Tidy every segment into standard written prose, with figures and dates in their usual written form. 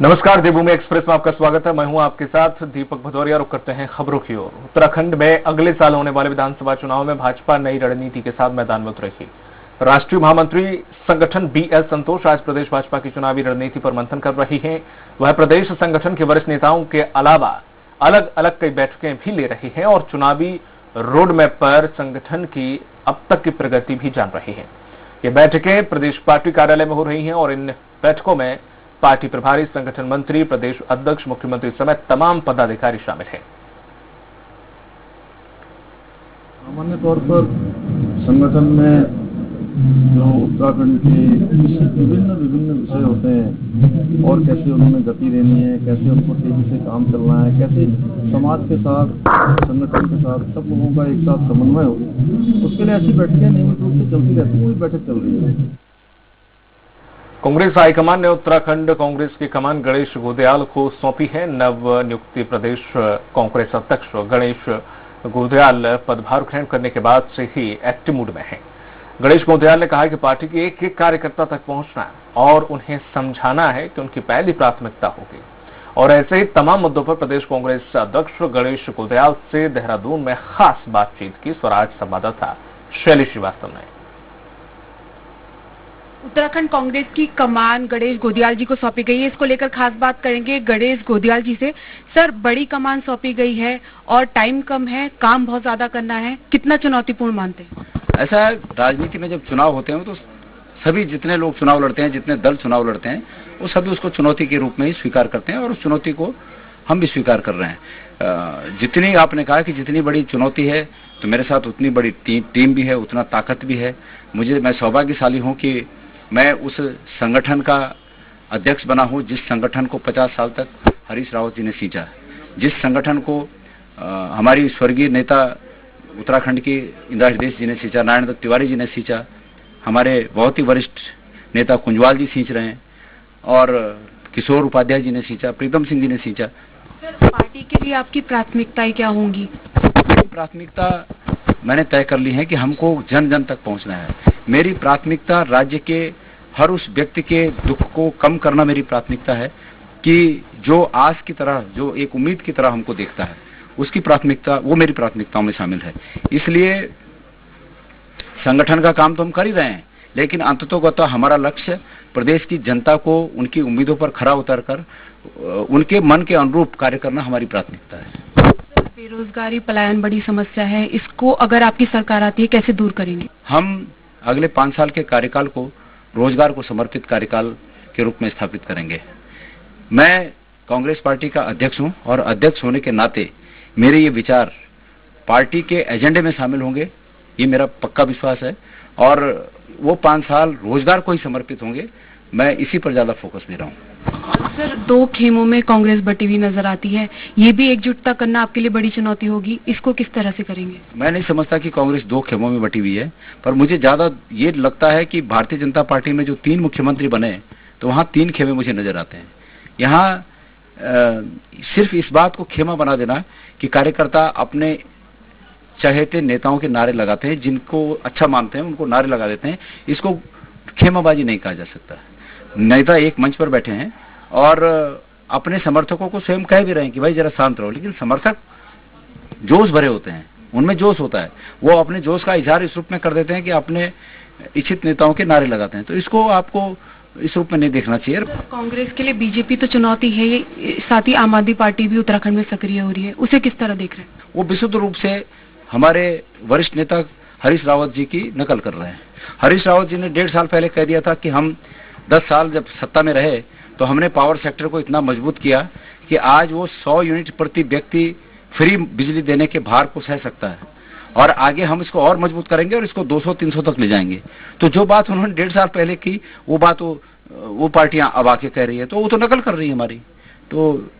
नमस्कार, देवभूमि एक्सप्रेस में आपका स्वागत है। मैं हूं आपके साथ दीपक भदौरिया। रुक करते हैं खबरों की ओर। उत्तराखंड में अगले साल होने वाले विधानसभा चुनाव में भाजपा नई रणनीति के साथ मैदान में उतरेगी। राष्ट्रीय महामंत्री संगठन बीएल संतोष आज प्रदेश भाजपा की चुनावी रणनीति पर मंथन कर रही हैं। वह प्रदेश संगठन के वरिष्ठ नेताओं के अलावा अलग अलग कई बैठकें भी ले रही हैं और चुनावी रोड मैप पर संगठन की अब तक की प्रगति भी जान रही है। ये बैठकें प्रदेश पार्टी कार्यालय में हो रही हैं और इन बैठकों में पार्टी प्रभारी, संगठन मंत्री, प्रदेश अध्यक्ष, मुख्यमंत्री समेत तमाम पदाधिकारी शामिल हैं। सामान्य तौर पर संगठन में जो उत्तराखंड के विभिन्न विषय होते हैं और कैसे उनमें गति देनी है, कैसे उनको तेजी से काम चलना है, कैसे समाज के साथ, संगठन के साथ सब लोगों का एक साथ समन्वय हो, उसके लिए ऐसी बैठकें नियमित रूप से चलती रहती है। वही बैठक चल रही है। कांग्रेस हाईकमान ने उत्तराखंड कांग्रेस की कमान गणेश गोदयाल को सौंपी है। नव नियुक्त प्रदेश कांग्रेस अध्यक्ष गणेश गोदयाल पदभार ग्रहण करने के बाद से ही एक्टिव मूड में हैं। गणेश गोदयाल ने कहा कि पार्टी के एक एक कार्यकर्ता तक पहुंचना और उन्हें समझाना है कि उनकी पहली प्राथमिकता होगी। और ऐसे ही तमाम मुद्दों पर प्रदेश कांग्रेस अध्यक्ष गणेश गोदयाल से देहरादून में खास बातचीत की। स्वराज संवाददाता शैली श्रीवास्तव ने। उत्तराखंड कांग्रेस की कमान गणेश गोदयाल जी को सौंपी गई है। इसको लेकर खास बात करेंगे गणेश गोदयाल जी से। सर, बड़ी कमान सौंपी गई है और टाइम कम है, काम बहुत ज्यादा करना है, कितना चुनौतीपूर्ण मानते हैं? ऐसा है, राजनीति में जब चुनाव होते हैं तो सभी जितने लोग चुनाव लड़ते हैं, जितने दल चुनाव लड़ते हैं, वो सभी उसको चुनौती के रूप में ही स्वीकार करते हैं और उस चुनौती को हम भी स्वीकार कर रहे हैं। जितनी आपने कहा कि जितनी बड़ी चुनौती है तो मेरे साथ उतनी बड़ी टीम भी है, उतना ताकत भी है। मैं सौभाग्यशाली हूँ कि मैं उस संगठन का अध्यक्ष बना हूं जिस संगठन को 50 साल तक हरीश रावत जी ने सींचा, जिस संगठन को हमारी स्वर्गीय नेता उत्तराखंड की इंदिरा हृदय जी ने सींचा, नारायण दत्त तिवारी जी ने सींचा, हमारे बहुत ही वरिष्ठ नेता कुंजवाल जी सींच रहे हैं और किशोर उपाध्याय जी ने सींचा, प्रीतम सिंह जी ने सींचा। पार्टी के लिए आपकी प्राथमिकताएं क्या होंगी? प्राथमिकता मैंने तय कर ली है कि हमको जन जन तक पहुंचना है। मेरी प्राथमिकता राज्य के हर उस व्यक्ति के दुख को कम करना मेरी प्राथमिकता है कि जो आस की तरह, जो एक उम्मीद की तरह हमको देखता है, उसकी प्राथमिकता, वो मेरी प्राथमिकताओं में शामिल है। इसलिए संगठन का काम तो हम कर ही रहे हैं, लेकिन अंततोगत्वा हमारा लक्ष्य प्रदेश की जनता को उनकी उम्मीदों पर खरा उतरकर उनके मन के अनुरूप कार्य करना हमारी प्राथमिकता है। बेरोजगारी, पलायन बड़ी समस्या है, इसको अगर आपकी सरकार आती है कैसे दूर करेंगे? हम अगले 5 साल के कार्यकाल को रोजगार को समर्पित कार्यकाल के रूप में स्थापित करेंगे। मैं कांग्रेस पार्टी का अध्यक्ष हूं और अध्यक्ष होने के नाते मेरे ये विचार पार्टी के एजेंडे में शामिल होंगे, ये मेरा पक्का विश्वास है और वो 5 साल रोजगार को ही समर्पित होंगे। मैं इसी पर ज्यादा फोकस दे रहा हूँ। सर, 2 खेमों में कांग्रेस बटी हुई नजर आती है, ये भी एकजुटता करना आपके लिए बड़ी चुनौती होगी, इसको किस तरह से करेंगे? मैं नहीं समझता कि कांग्रेस 2 खेमों में बटी हुई है, पर मुझे ज्यादा ये लगता है कि भारतीय जनता पार्टी में जो 3 मुख्यमंत्री बने तो वहाँ 3 खेमे मुझे नजर आते हैं। यहाँ सिर्फ इस बात को खेमा बना देना कि कार्यकर्ता अपने चहेते नेताओं के नारे लगाते हैं, जिनको अच्छा मानते हैं उनको नारे लगा देते हैं, इसको खेमाबाजी नहीं कहा जा सकता। नेता एक मंच पर बैठे हैं और अपने समर्थकों को स्वयं कह भी रहे हैं कि भाई जरा शांत रहो, लेकिन समर्थक जोश भरे होते हैं, उनमें जोश होता है, वो अपने जोश का इजहार इस रूप में कर देते हैं कि अपने इच्छित नेताओं के नारे लगाते हैं। तो इसको आपको इस रूप में नहीं देखना चाहिए। कांग्रेस के लिए बीजेपी तो चुनौती है, ये साथ ही आम आदमी पार्टी भी उत्तराखंड में सक्रिय हो रही है, उसे किस तरह देख रहे हैं? वो विशुद्ध रूप से हमारे वरिष्ठ नेता हरीश रावत जी की नकल कर रहे हैं। हरीश रावत जी ने 1.5 साल पहले कह दिया था कि हम 10 साल जब सत्ता में रहे तो हमने पावर सेक्टर को इतना मजबूत किया कि आज वो 100 यूनिट प्रति व्यक्ति फ्री बिजली देने के भार को सह सकता है और आगे हम इसको और मजबूत करेंगे और इसको 200-300 तक ले जाएंगे। तो जो बात उन्होंने 1.5 साल पहले की वो बात वो पार्टियां अब आके कह रही है, तो वो तो नकल कर रही है हमारी। तो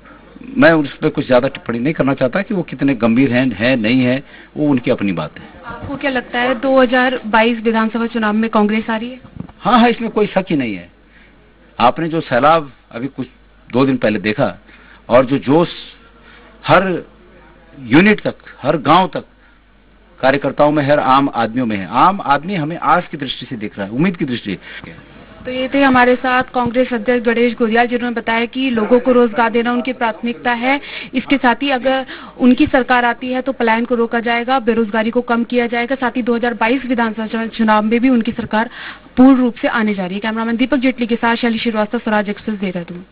मैं उस पर कुछ ज्यादा टिप्पणी नहीं करना चाहता कि वो कितने गंभीर है नहीं है, वो उनकी अपनी बात है। आपको क्या लगता है 2022 विधानसभा चुनाव में कांग्रेस आ रही है? हाँ, इसमें कोई शक ही नहीं है। आपने जो सैलाब अभी कुछ 2 दिन पहले देखा और जो जोश हर यूनिट तक, हर गांव तक कार्यकर्ताओं में, हर आम आदमियों में है। आम आदमी हमें आस की दृष्टि से देख रहा है, उम्मीद की दृष्टि से। तो ये थे हमारे साथ कांग्रेस अध्यक्ष गणेश गोदियाल, जिन्होंने बताया कि लोगों को रोजगार देना उनकी प्राथमिकता है। इसके साथ ही अगर उनकी सरकार आती है तो पलायन को रोका जाएगा, बेरोजगारी को कम किया जाएगा। साथ ही 2022 विधानसभा चुनाव में भी उनकी सरकार पूर्ण रूप से आने जा रही है। कैमरामैन दीपक जेटली के साथ शैली श्रीवास्तव, स्वराज एक्सप्रेस, देहरादून।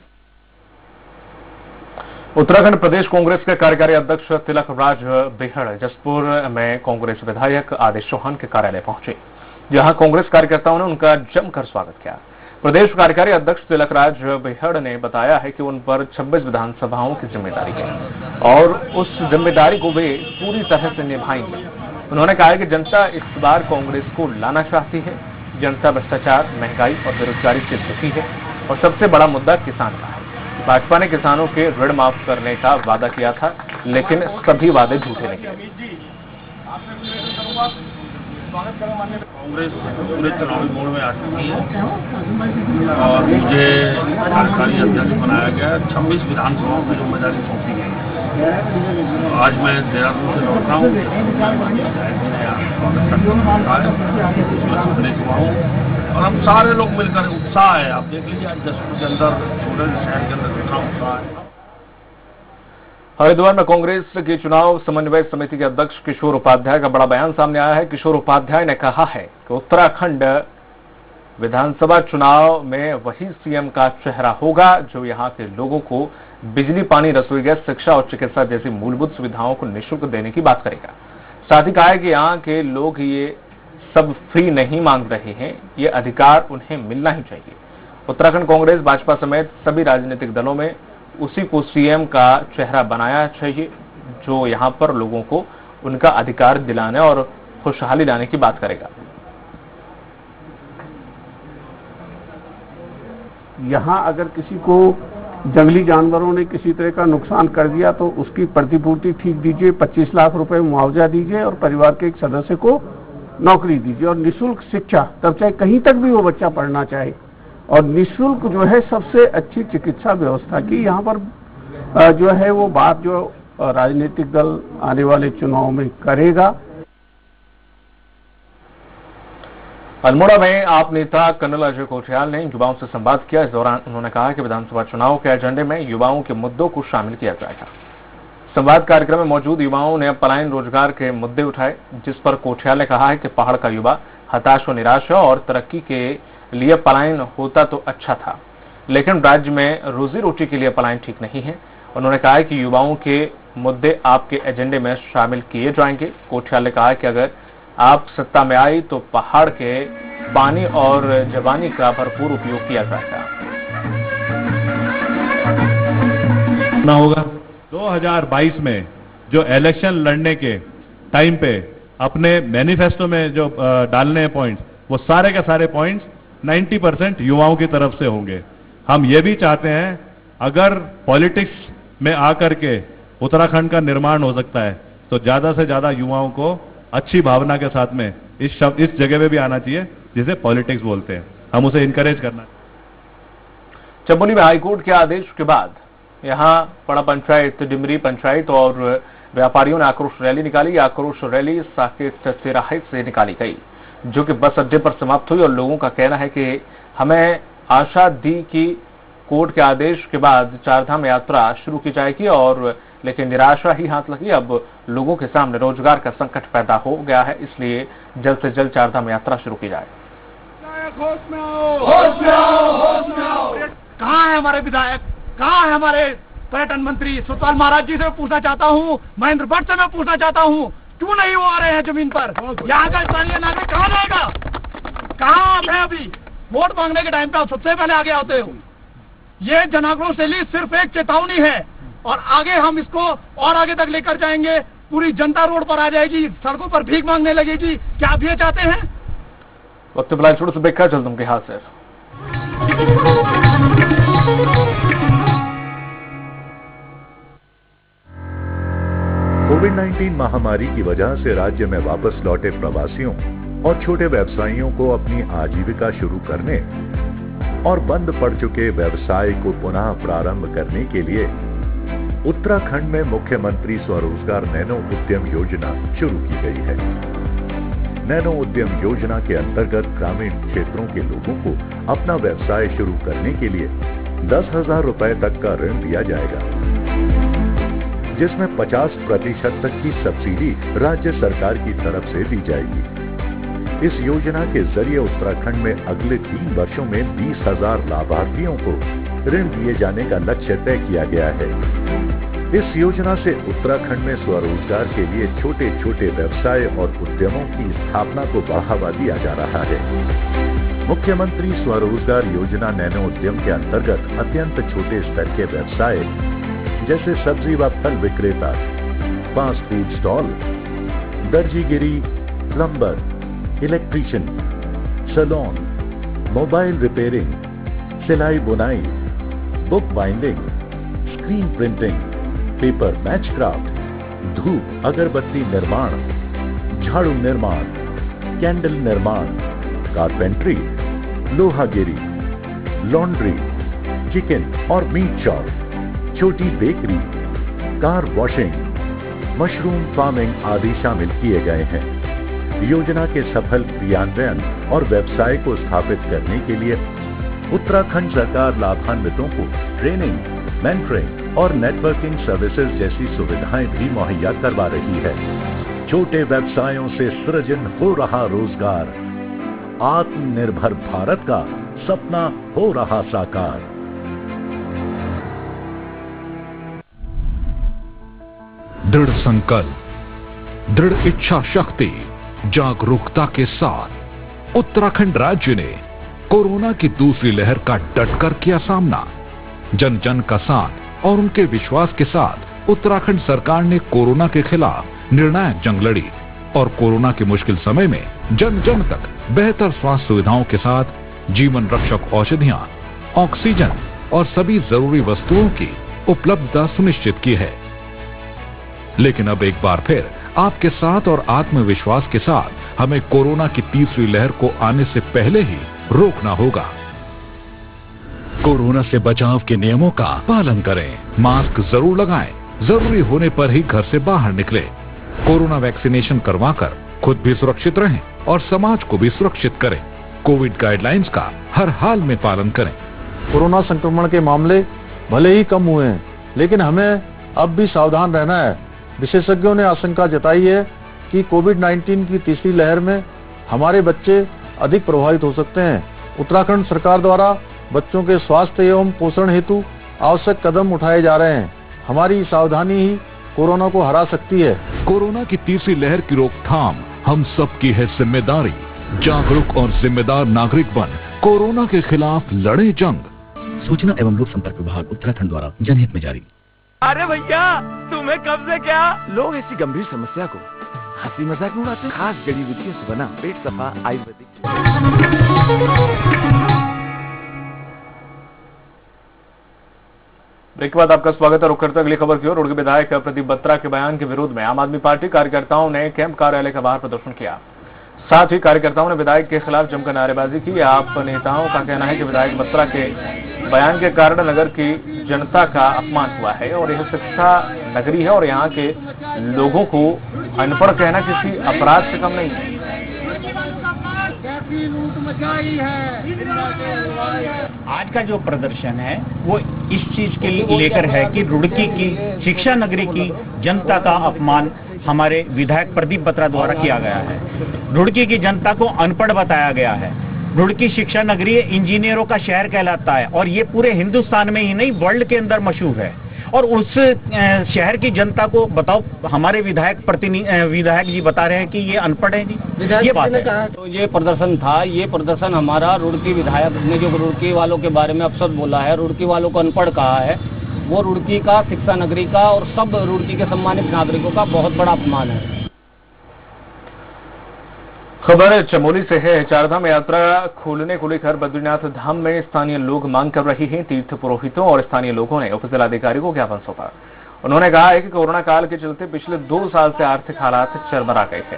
उत्तराखंड प्रदेश कांग्रेस के कार्यकारी अध्यक्ष तिलक राज बेहड़ जसपुर में कांग्रेस विधायक आदेश चौहान के कार्यालय पहुंचे, जहां कांग्रेस कार्यकर्ताओं ने उनका जमकर स्वागत किया। प्रदेश कार्यकारी अध्यक्ष तिलक राज बेहड़ ने बताया है कि उन पर 26 विधानसभाओं की जिम्मेदारी है और उस जिम्मेदारी को वे पूरी तरह से निभाएंगे। उन्होंने कहा कि जनता इस बार कांग्रेस को लाना चाहती है। जनता भ्रष्टाचार, महंगाई और बेरोजगारी से दुखी है और सबसे बड़ा मुद्दा किसान का है। भाजपा ने किसानों के ऋण माफ करने का वादा किया था, लेकिन सभी वादे झूठे निकले। कांग्रेस पूरे चुनावी मोड़ में आ चुकी है और मुझे कार्यकारी अध्यक्ष बनाया गया। 26 विधानसभाओं की जिम्मेदारी सौंपी गई है। आज मैं देहरादून से लौट रहा हूँ। और हम सारे लोग मिलकर, उत्साह है, आप देख लीजिए आज जसपुर के अंदर, छोटे शहर के अंदर कितना उत्साह है। हरिद्वार में कांग्रेस की चुनाव समन्वय समिति के अध्यक्ष किशोर उपाध्याय का बड़ा बयान सामने आया है। किशोर उपाध्याय ने कहा है कि उत्तराखंड विधानसभा चुनाव में वही सीएम का चेहरा होगा जो यहां के लोगों को बिजली, पानी, रसोई गैस, शिक्षा और चिकित्सा जैसी मूलभूत सुविधाओं को निःशुल्क देने की बात करेगा। साथ ही कहा है कि यहाँ के लोग ये सब फ्री नहीं मांग रहे हैं, ये अधिकार उन्हें मिलना ही चाहिए। उत्तराखंड कांग्रेस, भाजपा समेत सभी राजनीतिक दलों में उसी को सीएम का चेहरा बनाया चाहिए जो यहां पर लोगों को उनका अधिकार दिलाने और खुशहाली लाने की बात करेगा। यहाँ अगर किसी को जंगली जानवरों ने किसी तरह का नुकसान कर दिया तो उसकी प्रतिपूर्ति ठीक दीजिए, 25 लाख रुपए मुआवजा दीजिए और परिवार के एक सदस्य को नौकरी दीजिए और निःशुल्क शिक्षा, तब चाहे कहीं तक भी वो बच्चा पढ़ना चाहे, और निःशुल्क जो है सबसे अच्छी चिकित्सा व्यवस्था की यहाँ पर जो है वो बात जो राजनीतिक दल आने वाले चुनाव में करेगा। अल्मोड़ा में आप नेता कर्नल अजय कोठियाल ने युवाओं से संवाद किया। इस दौरान उन्होंने कहा कि विधानसभा चुनाव के एजेंडे में युवाओं के मुद्दों को शामिल किया जाएगा। संवाद कार्यक्रम में मौजूद युवाओं ने पलायन, रोजगार के मुद्दे उठाए, जिस पर कोठियाल ने कहा है कि पहाड़ का युवा हताश और निराश है और तरक्की के लिए पलायन होता तो अच्छा था, लेकिन राज्य में रोजी रोटी के लिए पलायन ठीक नहीं है। उन्होंने कहा है कि युवाओं के मुद्दे आपके एजेंडे में शामिल किए जाएंगे। कोठियाल ने कहा कि अगर आप सत्ता में आई तो पहाड़ के पानी और जवानी का भरपूर उपयोग किया जाएगा। ना होगा 2022 में जो इलेक्शन लड़ने के टाइम पे अपने मैनिफेस्टो में जो डालने हैं पॉइंट्स, वो सारे के सारे पॉइंट्स 90% युवाओं की तरफ से होंगे। हम ये भी चाहते हैं अगर पॉलिटिक्स में आकर के उत्तराखंड का निर्माण हो सकता है तो ज्यादा से ज्यादा युवाओं को अच्छी भावना के साथ में इस जगह पे भी आना चाहिए जिसे पॉलिटिक्स बोलते हैं। हम उसे इनकरेज करना। चमोली में हाईकोर्ट के आदेश के बाद यहां पड़ा पंचायत, डिमरी पंचायत और व्यापारियों ने आक्रोश रैली निकाली। आक्रोश रैली साकेत तिराहे से निकाली गई, जो कि बस अड्डे पर समाप्त हुई और लोगों का कहना है कि हमें आशा दी कि कोर्ट के आदेश के बाद चारधाम यात्रा शुरू की जाएगी, और लेकिन निराशा ही हाथ लगी। अब लोगों के सामने रोजगार का संकट पैदा हो गया है, इसलिए जल्द से जल्द चारधाम यात्रा शुरू की जाए। कहाँ है हमारे विधायक, कहाँ है हमारे पर्यटन मंत्री? सतपाल महाराज जी से मैं पूछना चाहता हूँ, महेंद्र भट्ट से मैं पूछना चाहता हूँ, क्यों नहीं वो आ रहे हैं जमीन पर? यहाँ का स्थानीय नागरिक कहाँ जाएगा? कहाँ आप हैं अभी? वोट मांगने के टाइम पे आप सबसे पहले आगे आते हो। ये जनाक्रोश रैली सिर्फ एक चेतावनी है और आगे हम इसको और आगे तक लेकर जाएंगे। पूरी जनता रोड पर आ जाएगी, सड़कों पर भीख मांगने लगेगी। क्या आप ये चाहते हैं? वक्त बुलाए छोड़ से बेखा चल तुम के हाथ से। कोविड-19 महामारी की वजह से राज्य में वापस लौटे प्रवासियों और छोटे व्यवसायियों को अपनी आजीविका शुरू करने और बंद पड़ चुके व्यवसाय को पुनः प्रारंभ करने के लिए उत्तराखंड में मुख्यमंत्री स्वरोजगार नैनो उद्यम योजना शुरू की गई है। नैनो उद्यम योजना के अंतर्गत ग्रामीण क्षेत्रों के लोगों को अपना व्यवसाय शुरू करने के लिए 10,000 रुपए तक का ऋण दिया जाएगा, जिसमें 50% तक की सब्सिडी राज्य सरकार की तरफ से दी जाएगी। इस योजना के जरिए उत्तराखंड में अगले 3 वर्षों में 20,000 लाभार्थियों को ऋण दिए जाने का लक्ष्य तय किया गया है। इस योजना से उत्तराखंड में स्वरोजगार के लिए छोटे छोटे व्यवसाय और उद्यमों की स्थापना को बढ़ावा दिया जा रहा है। मुख्यमंत्री स्वरोजगार योजना नैनो उद्यम के अंतर्गत अत्यंत छोटे स्तर के व्यवसाय जैसे सब्जी व फल विक्रेता, फास्ट फूड स्टॉल, दर्जीगिरी, plumber, electrician, salon, mobile repairing, सिलाई बुनाई, book binding, screen printing, paper match craft, धूप अगरबत्ती निर्माण, झाड़ू निर्माण, कैंडल निर्माण, कारपेंट्री, लोहागिरी, लॉन्ड्री, चिकन और मीट शॉप, छोटी bakery, car washing, mushroom farming आदि शामिल किए गए हैं। योजना के सफल क्रियान्वयन और व्यवसाय को स्थापित करने के लिए उत्तराखंड सरकार लाभान्वितों को ट्रेनिंग, मेंटरिंग और नेटवर्किंग सर्विसेज जैसी सुविधाएं भी मुहैया करवा रही है। छोटे व्यवसायों से सृजन हो रहा रोजगार, आत्मनिर्भर भारत का सपना हो रहा साकार। दृढ़ संकल्प, दृढ़ इच्छा शक्ति, जागरूकता के साथ उत्तराखंड राज्य ने कोरोना की दूसरी लहर का डटकर किया सामना। जन जन का साथ और उनके विश्वास के साथ उत्तराखंड सरकार ने कोरोना के खिलाफ निर्णायक जंग लड़ी और कोरोना के मुश्किल समय में जन जन तक बेहतर स्वास्थ्य सुविधाओं के साथ जीवन रक्षक औषधियां, ऑक्सीजन और सभी जरूरी वस्तुओं की उपलब्धता सुनिश्चित की है। लेकिन अब एक बार फिर आपके साथ और आत्मविश्वास के साथ हमें कोरोना की तीसरी लहर को आने से पहले ही रोकना होगा। कोरोना से बचाव के नियमों का पालन करें, मास्क जरूर लगाएं, जरूरी होने पर ही घर से बाहर निकलें, कोरोना वैक्सीनेशन करवाकर खुद भी सुरक्षित रहें और समाज को भी सुरक्षित करें। कोविड गाइडलाइंस का हर हाल में पालन करें। कोरोना संक्रमण के मामले भले ही कम हुए हैं, लेकिन हमें अब भी सावधान रहना है। विशेषज्ञों ने आशंका जताई है कि कोविड-19 की तीसरी लहर में हमारे बच्चे अधिक प्रभावित हो सकते हैं। उत्तराखंड सरकार द्वारा बच्चों के स्वास्थ्य एवं पोषण हेतु आवश्यक कदम उठाए जा रहे हैं। हमारी सावधानी ही कोरोना को हरा सकती है। कोरोना की तीसरी लहर की रोकथाम हम सबकी है जिम्मेदारी। जागरूक और जिम्मेदार नागरिक बन कोरोना के खिलाफ लड़े जंग। सूचना एवं लोक संपर्क विभाग उत्तराखंड द्वारा जनहित में जारी। अरे भैया, तुम्हें कब से क्या? लोग ऐसी गंभीर समस्या को हंसी मजाक में उड़ाते हैं। खास जड़ी बूटियों से बना पेट सफा आयुर्वेदिक। ब्रेक के बाद आपका स्वागत है। रुक करते अगली खबर की ओर। रुड़ के विधायक प्रदीप बत्रा के बयान के विरोध में आम आदमी पार्टी कार्यकर्ताओं ने कैंप कार्यालय के बाहर प्रदर्शन किया। साथ ही कार्यकर्ताओं ने विधायक के खिलाफ जमकर नारेबाजी की। आप नेताओं का कहना है कि विधायक बत्रा के बयान के कारण नगर की जनता का अपमान हुआ है और यह शिक्षा नगरी है और यहाँ के लोगों को अनपढ़ कहना किसी अपराध से कम नहीं है। आज का जो प्रदर्शन है वो इस चीज के लेकर है कि रुड़की की शिक्षा नगरी की जनता का अपमान हमारे विधायक प्रदीप बत्रा द्वारा किया गया है। रुड़की की जनता को अनपढ़ बताया गया है। रुड़की शिक्षा नगरी इंजीनियरों का शहर कहलाता है और ये पूरे हिंदुस्तान में ही नहीं वर्ल्ड के अंदर मशहूर है। और उस शहर की जनता को बताओ, हमारे विधायक जी बता रहे हैं कि ये अनपढ़ है जी। ये बात है। तो ये प्रदर्शन था, ये प्रदर्शन हमारा रुड़की विधायक ने जो रुड़की वालों के बारे में अपशब्द बोला है, रुड़की वालों को अनपढ़ कहा है, वो रुड़की का, शिक्षा नगरी का और सब रुड़की के सम्मानित नागरिकों का बहुत बड़ा अपमान है। खबर चमोली से है। चारधाम यात्रा खोलने को लेकर बद्रीनाथ धाम में स्थानीय लोग मांग कर रहे हैं। तीर्थ पुरोहितों और स्थानीय लोगों ने उप जिलाधिकारी को ज्ञापन सौंपा। उन्होंने कहा है कि कोरोना काल के चलते पिछले 2 साल से आर्थिक हालात चरमरा गए थे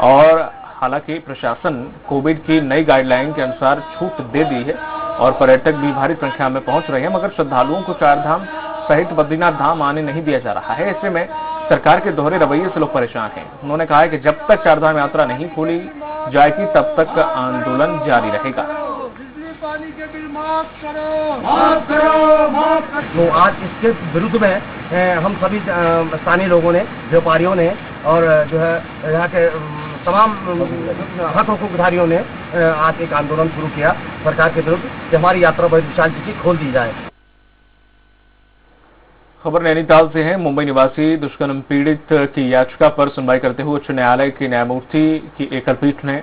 और हालांकि प्रशासन कोविड की नई गाइडलाइन के अनुसार छूट दे दी है और पर्यटक भी भारी संख्या में पहुंच रहे हैं, मगर श्रद्धालुओं को चारधाम सहित बद्रीनाथ धाम आने नहीं दिया जा रहा है। ऐसे में सरकार के दोहरे रवैये से लोग परेशान हैं। उन्होंने कहा है कि जब तक चारधाम यात्रा नहीं खोली जाएगी तब तक आंदोलन जारी रहेगा। तो आज इसके विरुद्ध में हम सभी स्थानीय लोगों ने, व्यापारियों ने और जो है यहाँ के तमाम हक हकूकधारियों ने आज एक आंदोलन शुरू किया सरकार के विरुद्ध कि हमारी यात्रा बड़ी विशाल जी की खोल दी जाए। खबर नैनीताल से है। मुंबई निवासी दुष्कर्म पीड़ित की याचिका पर सुनवाई करते हुए उच्च न्यायालय की न्यायमूर्ति की एकल पीठ ने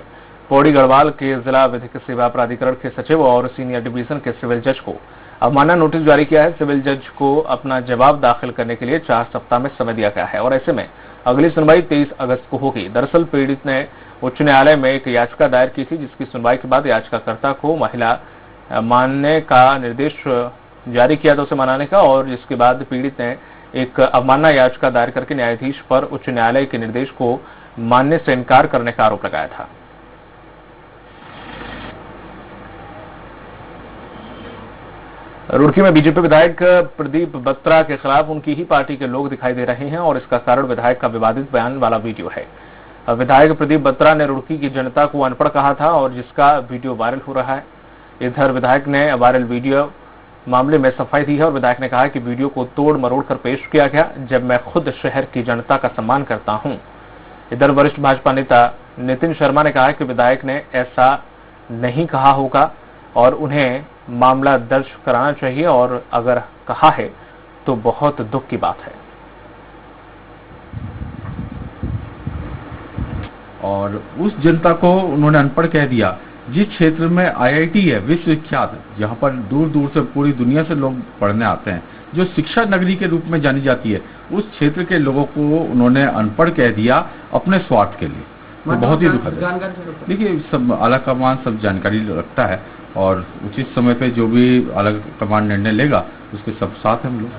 पौड़ी गढ़वाल के जिला विधिक सेवा प्राधिकरण के सचिव और सीनियर डिवीजन के सिविल जज को अवमानना नोटिस जारी किया है। सिविल जज को अपना जवाब दाखिल करने के लिए 4 सप्ताह में समय दिया गया है और ऐसे में अगली सुनवाई 23 अगस्त को होगी। दरअसल पीड़ित ने उच्च न्यायालय में एक याचिका दायर की थी, जिसकी सुनवाई के बाद याचिकाकर्ता को महिला मानने का निर्देश जारी किया था, उसे मनाने का, और जिसके बाद पीड़ित ने एक अवमानना याचिका दायर करके न्यायाधीश पर उच्च न्यायालय के निर्देश को मानने से इनकार करने का आरोप लगाया था। रुड़की में बीजेपी विधायक प्रदीप बत्रा के खिलाफ उनकी ही पार्टी के लोग दिखाई दे रहे हैं और इसका कारण विधायक का विवादित बयान वाला वीडियो है। विधायक प्रदीप बत्रा ने रुड़की की जनता को अनपढ़ कहा था और जिसका वीडियो वायरल हो रहा है। इधर विधायक ने वायरल वीडियो मामले में सफाई दी है और विधायक ने कहा कि वीडियो को तोड़ मरोड़ कर पेश किया गया, जब मैं खुद शहर की जनता का सम्मान करता हूं। इधर वरिष्ठ भाजपा नेता नितिन शर्मा ने कहा कि विधायक ने ऐसा नहीं कहा होगा और उन्हें मामला दर्ज कराना चाहिए और अगर कहा है तो बहुत दुख की बात है। और उस जनता को उन्होंने अनपढ़ कह दिया। जिस क्षेत्र में IIT है विश्वविख्यात, जहां पर दूर दूर से पूरी दुनिया से लोग पढ़ने आते हैं, जो शिक्षा नगरी के रूप में जानी जाती है, उस क्षेत्र के लोगों को उन्होंने अनपढ़ कह दिया अपने स्वार्थ के लिए। तो बहुत ही दुखद है। देखिए, सब आला कमान सब जानकारी रखता है और उचित समय पे जो भी अलग कमान निर्णय लेगा उसके सब साथ हम लोग।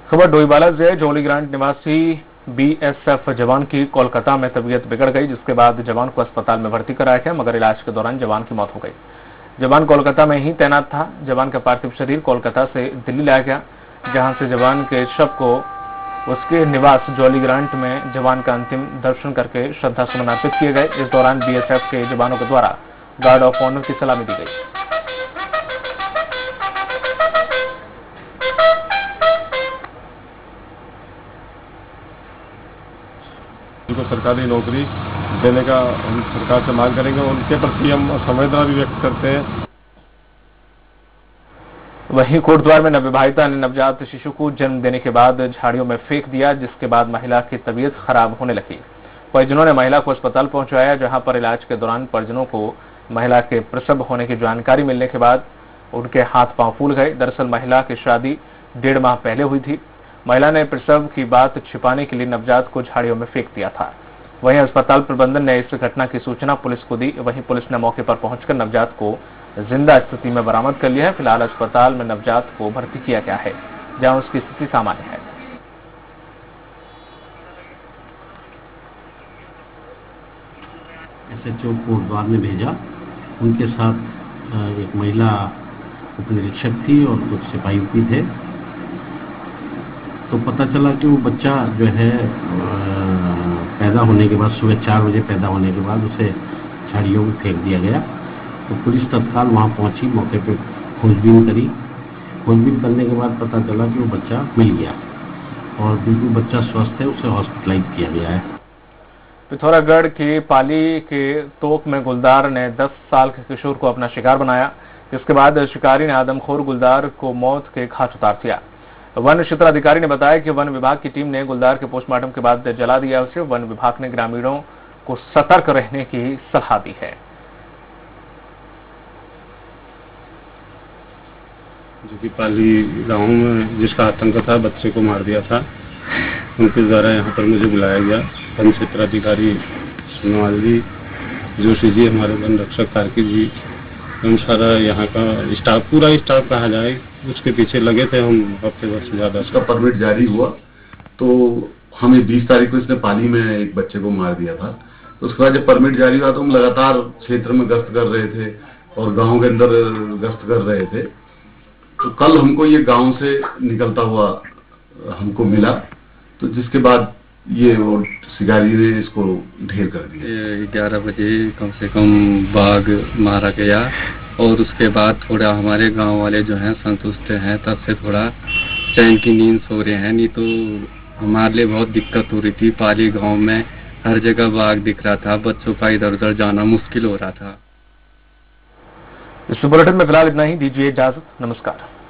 खबर डोईवाला से जोली ग्रांट निवासी BSF जवान की कोलकाता में तबीयत बिगड़ गई, जिसके बाद जवान को अस्पताल में भर्ती कराया गया, मगर इलाज के दौरान जवान की मौत हो गई। जवान कोलकाता में ही तैनात था। जवान का पार्थिव शरीर कोलकाता से दिल्ली लाया गया, जहां से जवान के शव को उसके निवास जोली ग्रांट में जवान का अंतिम दर्शन करके श्रद्धा सुमन अर्पित किए गए। इस दौरान BSF के जवानों के द्वारा गार्ड ऑफ ऑनर की सलामी दी गई। उनको सरकारी नौकरी देने का हम सरकार से मांग करेंगे। उनके प्रति हम संवेदना भी व्यक्त करते हैं। वहीं कोटद्वार में नवविवाहिता ने नवजात शिशु को जन्म देने के बाद झाड़ियों में फेंक दिया, जिसके बाद महिला की तबीयत खराब होने लगी। परिजनों ने महिला को अस्पताल पहुंचाया, जहां पर इलाज के दौरान परिजनों को महिला के प्रसव होने की जानकारी मिलने के बाद उनके हाथ पांव फूल गए। दरअसल महिला की शादी 1.5 माह पहले हुई थी। महिला ने प्रसव की बात छिपाने के लिए नवजात को झाड़ियों में फेंक दिया था। वहीं अस्पताल प्रबंधन ने इस घटना की सूचना पुलिस को दी। वहीं पुलिस ने मौके पर पहुंचकर नवजात को जिंदा स्थिति में बरामद कर लिया है। फिलहाल अस्पताल में नवजात को भर्ती किया गया है, जहां उसकी स्थिति सामान्य है। SHO कोटद्वार ने भेजा। उनके साथ एक महिला उपनिरीक्षक थी और कुछ सिपाही भी थे। तो पता चला कि वो बच्चा जो है पैदा होने के बाद, सुबह 4 बजे पैदा होने के बाद उसे झाड़ियों में फेंक दिया गया। तो पुलिस तत्काल वहां पहुंची, मौके पे खोजबीन करी। खोजबीन करने के बाद पता चला कि वो बच्चा मिल गया और बिल्कुल बच्चा स्वस्थ है, उसे हॉस्पिटलाइज किया गया है। पिथौरागढ़ के पाली के तोक में गुलदार ने 10 साल के किशोर को अपना शिकार बनाया, जिसके बाद शिकारी ने आदमखोर गुलदार को मौत के घाट उतार दिया। वन क्षेत्राधिकारी ने बताया कि वन विभाग की टीम ने गुलदार के पोस्टमार्टम के बाद जला दिया उसे। वन विभाग ने ग्रामीणों को सतर्क रहने की सलाह दी है। जो कि पाली गांव में जिसका आतंक था, बच्चे को मार दिया था, उनके द्वारा यहाँ पर मुझे बुलाया गया। वन क्षेत्राधिकारी सोनवाल जी, जोशी जी, हमारे वन रक्षक कार्की जी, हम सारा यहाँ का स्टाफ, पूरा स्टाफ कहा जाए, उसके पीछे लगे थे हम हफ्ते भर से ज्यादा। उसका परमिट जारी हुआ तो हमें 20 तारीख को इसने पाली में एक बच्चे को मार दिया था। तो उसके बाद जब परमिट जारी हुआ तो हम लगातार क्षेत्र में गश्त कर रहे थे और गांव के अंदर गश्त कर रहे थे। तो कल हमको ये गांव से निकलता हुआ हमको मिला तो जिसके बाद ये वो शिकारी ने इसको ढेर कर दिया। 11 बजे कम से कम बाघ मारा गया और उसके बाद थोड़ा हमारे गांव वाले जो हैं संतुष्ट हैं, तब से थोड़ा चैन की नींद सो रहे हैं। नहीं तो हमारे लिए बहुत दिक्कत हो रही थी। पाली गांव में हर जगह बाघ दिख रहा था, बच्चों का इधर उधर जाना मुश्किल हो रहा था। इस बुलेटिन में फिलहाल इतना ही। दीजिए इजाजत, नमस्कार।